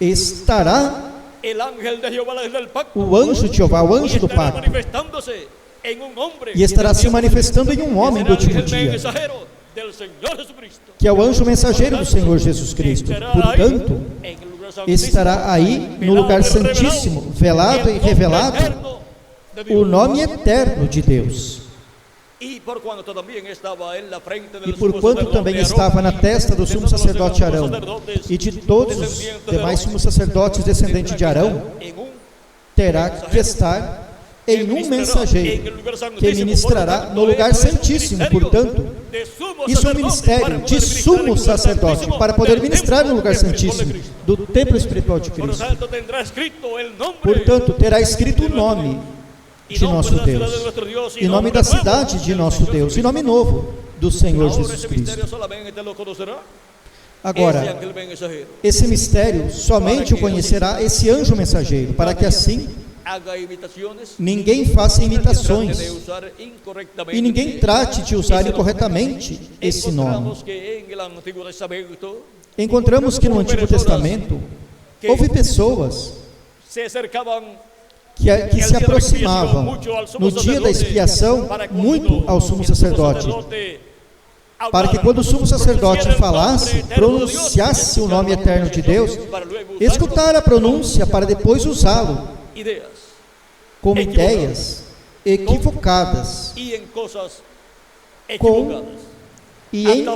estará o anjo de Jeová, o anjo do pacto, e estará se manifestando em um homem do último dia, que é o anjo mensageiro do Senhor Jesus Cristo. Portanto, estará aí no lugar santíssimo, velado e revelado, o nome eterno de Deus. E porquanto também estava na testa do sumo sacerdote Arão e de todos os demais sumos sacerdotes descendentes de Arão, terá que estar em um mensageiro que ministrará no lugar santíssimo. Portanto, isso é um ministério de sumo sacerdote, para poder ministrar no lugar santíssimo do templo espiritual de Cristo. Portanto, terá escrito o nome de nosso Deus, e nome da cidade de nosso Deus, e nome novo do Senhor Jesus Cristo. Agora, esse mistério somente o conhecerá esse anjo mensageiro, para que assim ninguém faça imitações e ninguém trate de usar incorretamente esse nome. Encontramos que no Antigo Testamento houve pessoas que se aproximavam no dia da expiação muito ao sumo sacerdote, para que quando o sumo sacerdote falasse, pronunciasse o nome eterno de Deus, escutar a pronúncia para depois usá-lo como ideias equivocadas e em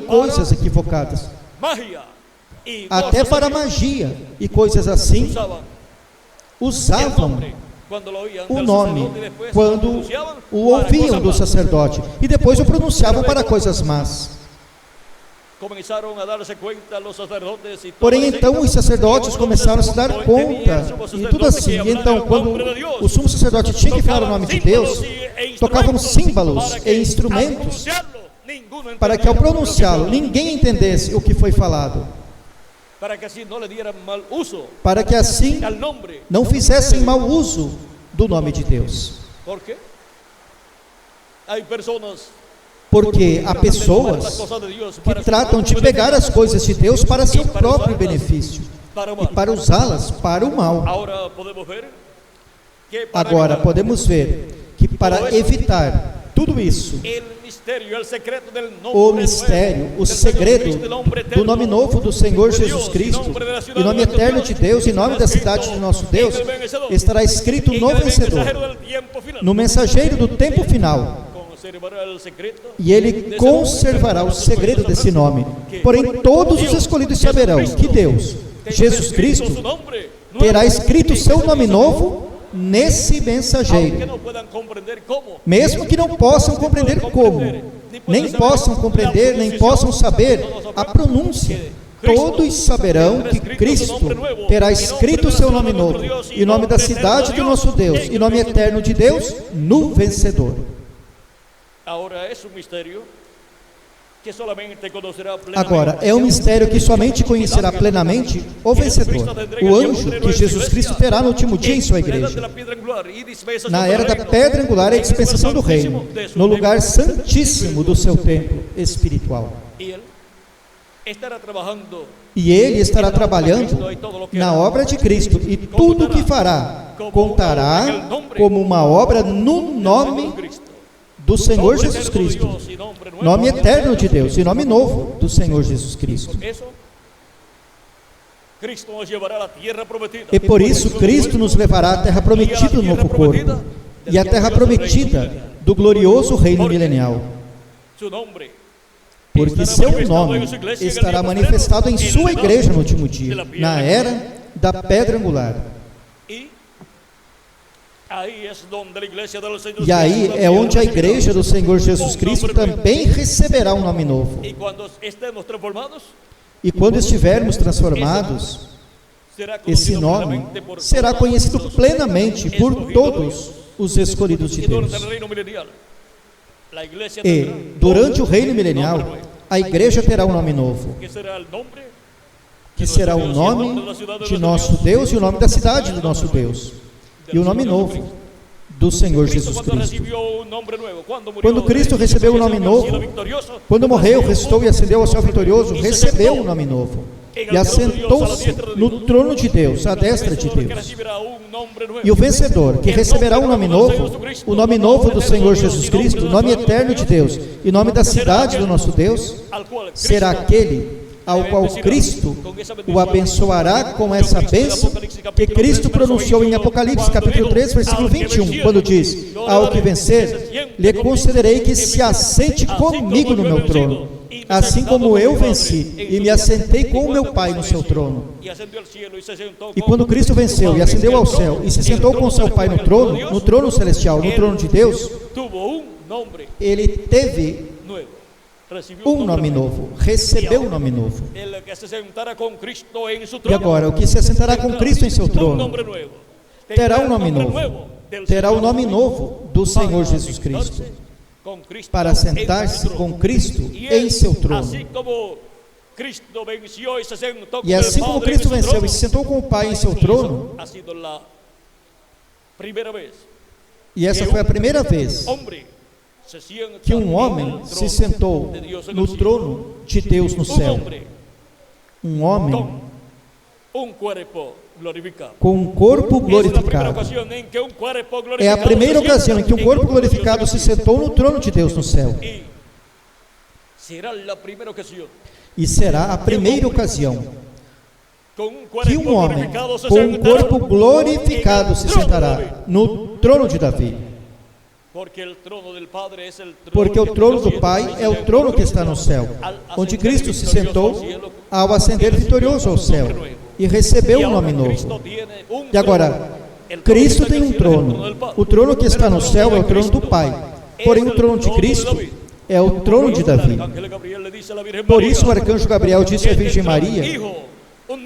coisas equivocadas, até para magia e coisas assim, usavam o nome quando o ouviam do sacerdote e depois o pronunciavam para coisas más. Porém, então os sacerdotes começaram a se dar conta e tudo assim. E então, quando o sumo sacerdote tinha que falar o nome de Deus, tocavam símbolos e instrumentos para que ao pronunciá-lo ninguém entendesse o que foi falado, para que assim não fizessem mau uso do nome de Deus. Porque há pessoas que tratam de pegar as coisas de Deus para seu próprio benefício e para usá-las para o mal. Agora podemos ver que para evitar tudo isso, o mistério, o segredo do nome novo do Senhor Jesus Cristo, e nome eterno de Deus, e nome da cidade de nosso Deus, estará escrito no vencedor, no mensageiro do tempo final. E ele conservará o segredo desse nome. Porém, todos os escolhidos saberão que Deus, Jesus Cristo, terá escrito seu nome novo nesse mensageiro, mesmo que não possam compreender como, nem possam compreender, nem possam saber a pronúncia. Todos saberão que Cristo terá escrito seu nome novo, e nome da cidade do nosso Deus, e nome eterno de Deus no vencedor. Agora, é um mistério que somente conhecerá plenamente o vencedor, o anjo que Jesus Cristo terá no último dia em sua igreja. Na era da pedra angular é a dispensação do reino, no lugar santíssimo do seu templo espiritual. E ele estará trabalhando na obra de Cristo, e tudo o que fará contará como uma obra no nome do Senhor Jesus Cristo, nome eterno de Deus e nome novo do Senhor Jesus Cristo. E por isso Cristo nos levará à terra prometida do novo corpo e à terra prometida do glorioso reino milenial, porque seu nome estará manifestado em sua igreja no último dia, na era da pedra angular. E aí é onde a igreja do Senhor Jesus Cristo também receberá um nome novo. E quando estivermos transformados, esse nome será conhecido plenamente por todos os escolhidos de Deus. E durante o reino milenial, a igreja terá um nome novo, que será o nome de nosso Deus e o nome da cidade do nosso Deus, e o nome novo do Senhor Jesus Cristo. Quando Cristo recebeu um nome novo, quando morreu, ressuscitou e ascendeu ao céu vitorioso, recebeu um nome novo e assentou-se no trono de Deus, à destra de Deus. E o vencedor, que receberá um nome novo, o nome novo do Senhor Jesus Cristo, o nome eterno de Deus e o nome da cidade do nosso Deus, será aquele ao qual Cristo o abençoará com essa bênção que Cristo pronunciou em Apocalipse capítulo 3, versículo 21, quando diz: ao que vencer, lhe concederei que se assente comigo no meu trono, assim como eu venci e me assentei com o meu Pai no seu trono. E quando Cristo venceu e ascendeu ao céu e se sentou com o seu Pai no trono celestial, no trono de Deus, ele teve um nome novo, recebeu um nome novo. E agora, o que se assentará com Cristo em seu trono terá um nome novo, terá o nome novo do Senhor Jesus Cristo, para sentar-se com Cristo em seu trono. E assim como Cristo venceu e se sentou com o Pai em seu trono, e essa foi a primeira vez que um homem se sentou no trono de Deus no céu. Um homem com um corpo glorificado. É a primeira ocasião em que um corpo glorificado se sentou no trono de Deus no céu. E será a primeira ocasião que um homem com um corpo glorificado se sentará no trono de Davi. Porque o trono do Pai é o trono que está no céu, onde Cristo se sentou ao ascender vitorioso ao céu e recebeu um nome novo. E agora, Cristo tem um trono. O trono que está no céu é o trono do Pai, porém o trono de Cristo é o trono de Davi. Por isso o arcanjo Gabriel disse à Virgem Maria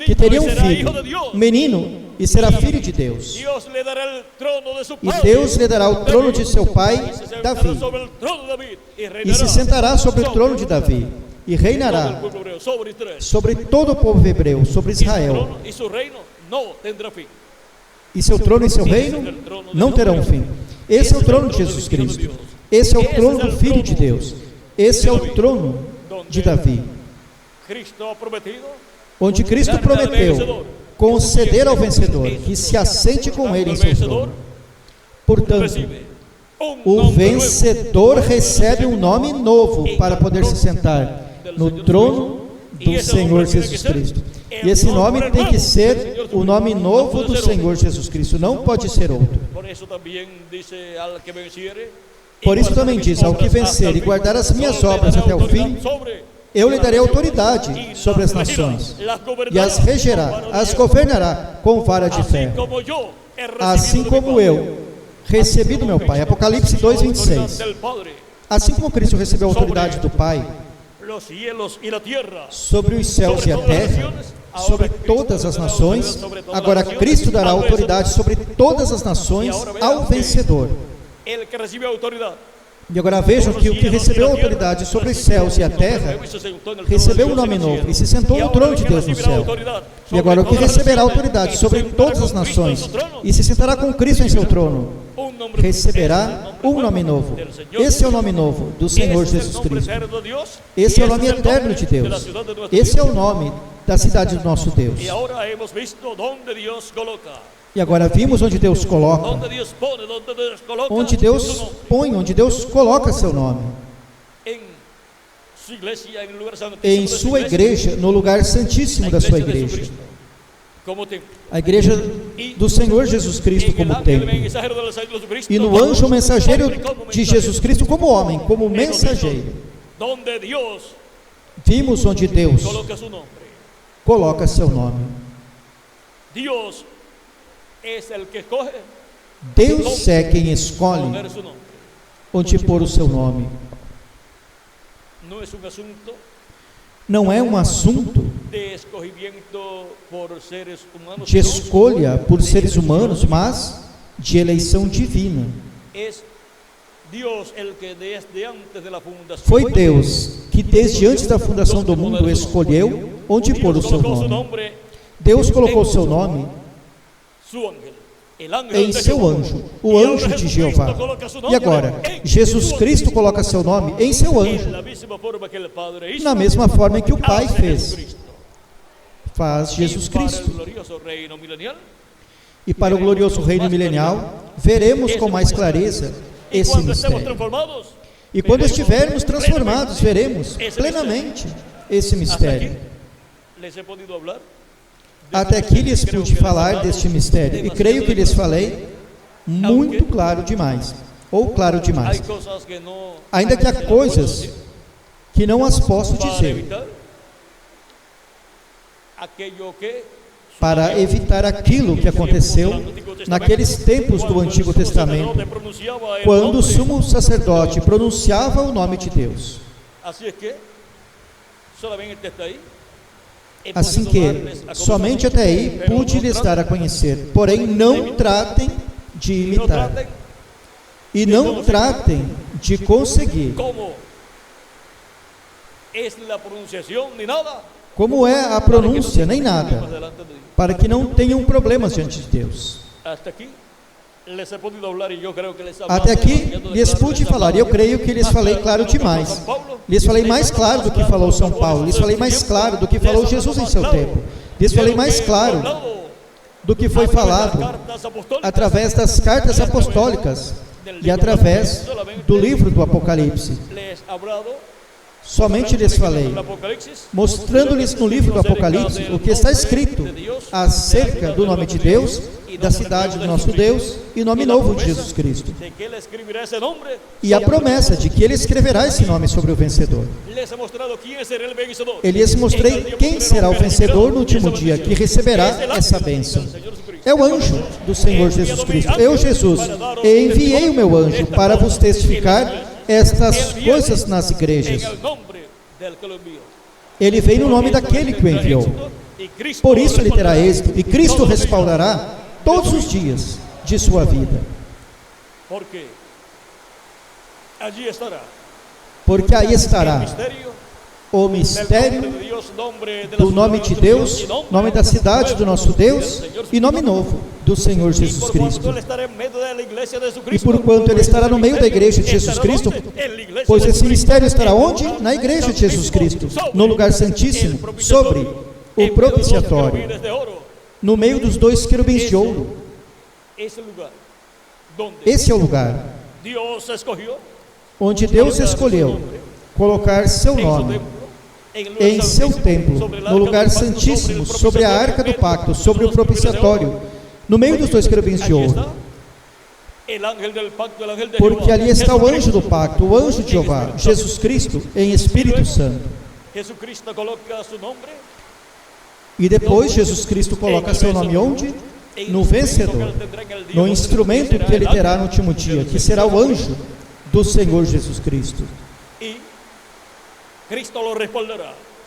que teria um filho, um menino, e será filho de Deus. E Deus lhe dará o trono de seu pai, Davi, e se sentará sobre o trono de Davi, e reinará sobre todo o povo hebreu, sobre Israel. E seu trono e seu reino não terão fim. Esse é o trono de Jesus Cristo. Esse é o trono do Filho de Deus. Esse é o trono de Davi, onde Cristo prometeu conceder ao vencedor que se assente com ele em seu trono. Portanto, o vencedor recebe um nome novo para poder se sentar no trono do Senhor Jesus Cristo. E esse nome tem que ser o nome novo do Senhor Jesus Cristo, não pode ser outro. Por isso também diz: ao que vencer e guardar as minhas obras até o fim, eu lhe darei autoridade sobre as nações, e as regerá, as governará com vara de ferro, assim como eu recebi do meu Pai. Apocalipse 2:26. Assim como Cristo recebeu a autoridade do Pai sobre os céus e a terra, sobre todas as nações, agora Cristo dará autoridade sobre todas as nações ao vencedor. E agora vejam que o que recebeu autoridade sobre os céus e a terra, recebeu um nome novo e se sentou no trono de Deus no céu. E agora o que receberá autoridade sobre todas as nações e se sentará com Cristo em seu trono, receberá um nome novo. Esse é o nome novo do Senhor Jesus Cristo. Esse é o nome eterno de Deus. Esse é o nome da cidade do nosso Deus. E agora vimos onde Deus coloca, onde Deus põe, onde Deus coloca seu nome. Em sua igreja, no lugar santíssimo da sua igreja. A igreja do Senhor Jesus Cristo como templo. E no anjo mensageiro de Jesus Cristo como homem, como mensageiro. Vimos onde Deus coloca seu nome. Deus é quem escolhe onde pôr o seu nome. Não é um assunto de escolha por seres humanos, mas de eleição divina. Foi Deus que desde antes da fundação do mundo escolheu onde pôr o seu nome. Deus colocou o seu nome em seu anjo, o anjo de Jeová. E agora, Jesus Cristo coloca seu nome em seu anjo, na mesma forma que o Pai faz Jesus Cristo. E para o glorioso reino milenial, veremos com mais clareza esse mistério. E quando estivermos transformados, veremos plenamente esse mistério. Até aqui lhes pude falar deste mistério, e creio que lhes falei muito claro demais, ou claro demais, ainda que há coisas que não as posso dizer, para evitar aquilo que aconteceu naqueles tempos do Antigo Testamento, quando o sumo sacerdote pronunciava o nome de Deus. Assim que, somente até aí, pude lhes dar a conhecer. Porém, não tratem de imitar. E não tratem de conseguir. Como é a pronúncia, nem nada. Para que não tenham problemas diante de Deus. Até aqui lhes pude falar, e eu creio que lhes falei claro demais. Lhes falei mais claro do que falou São Paulo, lhes falei mais claro do que falou Jesus em seu tempo, lhes falei mais claro do que foi falado através das cartas apostólicas e através do livro do Apocalipse. Somente lhes falei, mostrando-lhes no livro do Apocalipse o que está escrito acerca do nome de Deus, da cidade do nosso Deus e nome novo de Jesus Cristo. E a promessa de que Ele escreverá esse nome sobre o vencedor. Eu lhes mostrei quem será o vencedor no último dia, que receberá essa bênção. É o anjo do Senhor Jesus Cristo. Eu, Jesus, enviei o meu anjo para vos testificar estas coisas nas igrejas. Ele vem no nome daquele que o enviou. Por isso ele terá êxito, e Cristo respaldará todos os dias de sua vida. Porque aí estará o mistério do nome de Deus, nome da cidade do nosso Deus e nome novo do Senhor Jesus Cristo. E por quanto ele estará no meio da igreja de Jesus Cristo, pois esse mistério estará onde? Na igreja de Jesus Cristo, no lugar santíssimo, sobre o propiciatório, no meio dos dois querubins de ouro. Esse é o lugar onde Deus escolheu colocar seu nome em seu templo, no lugar santíssimo, sobre a arca do pacto, sobre o propiciatório, no meio dos dois querubins de ouro. Porque ali está o anjo do pacto, o anjo de Jeová, Jesus Cristo, em Espírito Santo. E depois Jesus Cristo coloca seu nome onde? No vencedor, no instrumento que ele terá no último dia, que será o anjo do Senhor Jesus Cristo.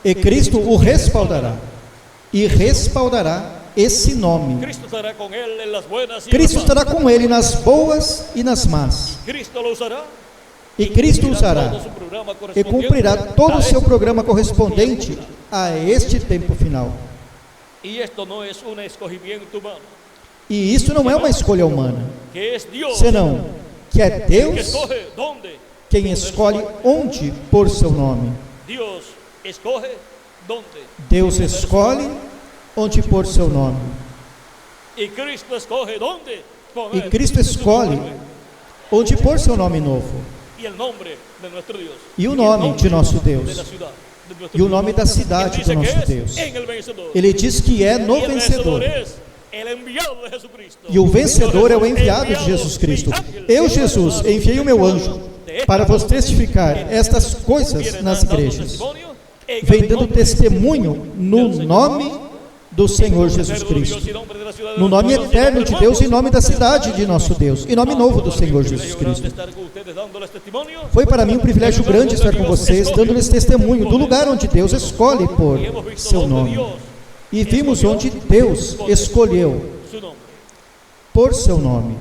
E Cristo o respaldará, e respaldará esse nome. Cristo estará com ele nas boas e nas más. E Cristo usará e cumprirá todo o seu programa correspondente a este tempo final. Y esto no es un escogimiento humano, E isso não é uma escolha humana, que es Dios senão que é que Deus escoge dónde. quem escolhe onde pôr seu nome. Dios escoge dónde. Deus escolhe onde pôr seu nome. Y Cristo escoge dónde poner E Cristo su escolhe nombre onde pôr seu nome novo. y el nombre de nuestro Dios. E o el nome nombre de nosso de Deus. la ciudad, de nuestro E o Dios. nome da Él cidade dice do que nosso es Deus. en el vencedor. Ele diz que é no Y el vencedor. es el enviado de Jesucristo. E o vencedor é o enviado de Jesus Cristo. Eu, Jesus, enviei o meu anjo para vos testificar estas coisas nas igrejas, vem dando testemunho no nome do Senhor Jesus Cristo, no nome eterno de Deus, em nome da cidade de nosso Deus, em nome novo do Senhor Jesus Cristo. Foi para mim um privilégio grande estar com vocês, dando-lhes testemunho do lugar onde Deus escolhe por seu nome. E vimos onde Deus escolheu por seu nome.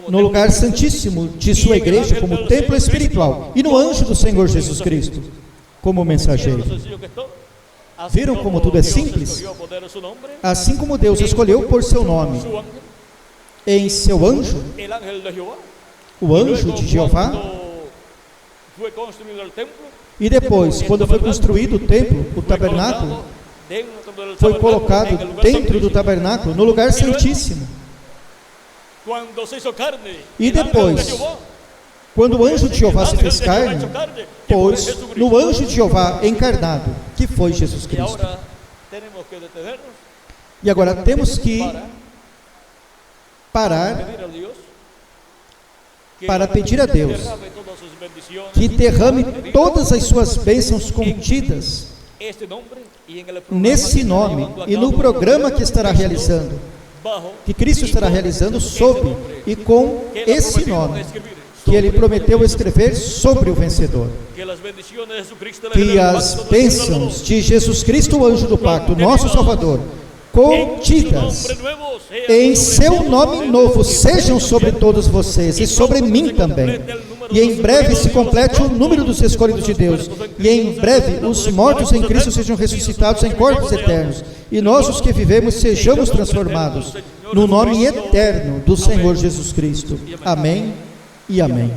No lugar santíssimo de sua igreja, como templo espiritual, e no anjo do Senhor Jesus Cristo, como mensageiro. Viram como tudo é simples? Assim como Deus escolheu por seu nome em seu anjo, o anjo de Jeová, e depois, quando foi construído o templo, o tabernáculo, foi colocado dentro do tabernáculo, no lugar santíssimo. E depois, quando o anjo de Jeová se fez carne, pois no anjo de Jeová encarnado, que foi Jesus Cristo. E agora temos que parar para pedir a Deus que derrame todas as suas bênçãos contidas nesse nome e no programa que estará realizando, que Cristo estará realizando sob e com esse nome que Ele prometeu escrever sobre o vencedor. Que as bênçãos de Jesus Cristo, o anjo do pacto, nosso Salvador, contidas em seu nome novo, sejam sobre todos vocês e sobre mim também. E em breve se complete o número dos escolhidos de Deus. E em breve os mortos em Cristo sejam ressuscitados em corpos eternos. E nós, os que vivemos, sejamos transformados no nome eterno do Senhor Jesus Cristo. Amém e amém.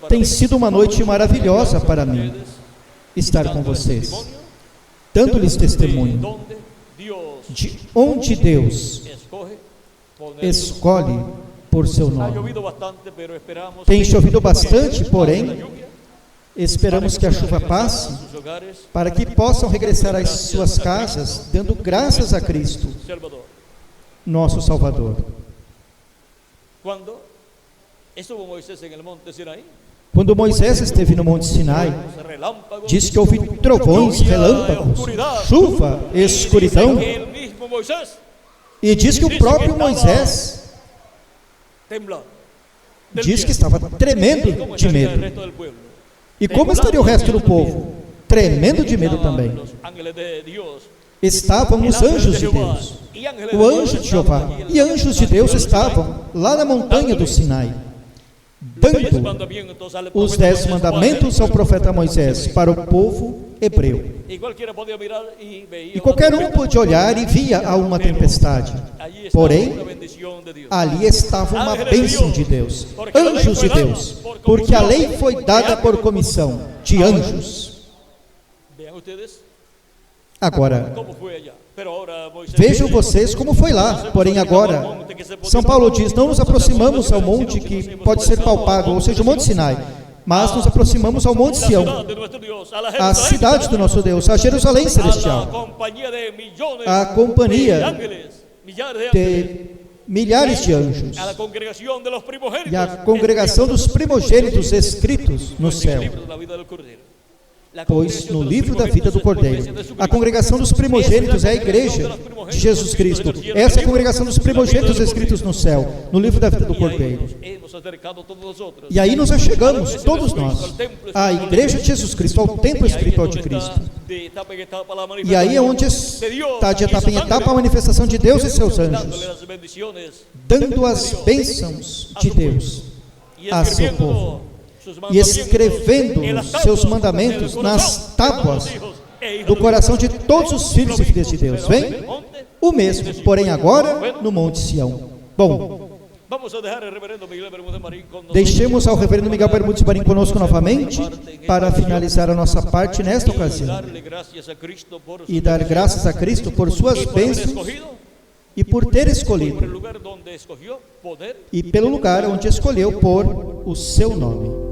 Tem sido uma noite maravilhosa para mim estar com vocês, dando-lhes testemunho de onde Deus escolhe por seu nome. Tem chovido bastante, porém, esperamos que a chuva passe para que possam regressar às suas casas, dando graças a Cristo, nosso Salvador. Quando Moisés esteve no Monte Sinai, diz que houve trovões, relâmpagos, chuva, escuridão, e diz que o próprio Moisés diz que estava tremendo de medo. E como estaria o resto do povo? Tremendo de medo também. Estavam os anjos de Deus, o anjo de Jeová e anjos de Deus estavam lá na montanha do Sinai, dando os 10 mandamentos ao profeta Moisés para o povo hebreu. E qualquer um pôde olhar e via a uma tempestade, porém ali estava uma bênção de Deus, anjos de Deus, porque a lei foi dada por comissão de anjos. Agora, vejam vocês como foi lá, porém agora, São Paulo diz, não nos aproximamos ao monte que pode ser palpável, ou seja, o Monte Sinai, mas nos aproximamos ao Monte Sião, a cidade do nosso Deus, a Jerusalém celestial, a companhia de milhares de anjos e a congregação dos primogênitos escritos no céu. Pois no livro da vida do Cordeiro, a congregação dos primogênitos é a igreja de Jesus Cristo. Essa é a congregação dos primogênitos escritos no céu, no livro da vida do Cordeiro. E aí nos achegamos, todos nós, à igreja de Jesus Cristo, ao templo espiritual de Cristo. de etapa en etapa la E aí é manifestación onde de Dios está de y etapa em sus etapa a ángeles, manifestação de Deus e seus dándole anjos, las bendiciones dando as bênçãos de Deus y a seu escribiendo povo, sus e mandamientos escrevendo en las seus tablas mandamentos del nas corazón de tábuas todos los hijos e hijas do de coração Dios. de todos os filhos e filhas de Deus. Vem o mesmo, porém agora no Monte Sião. Bom, Vamos a dejar el reverendo Miguel Bermúdez Marín con nosotros. deixemos ao reverendo Miguel Bermúdez Marim conosco novamente para finalizar a nossa parte nesta ocasião Darle gracias a Cristo por su e dar graças a Cristo por suas y por haber bênçãos escogido, e por ter por el escolhido lugar donde escogió poder e pelo lugar onde escolheu pôr o seu nome.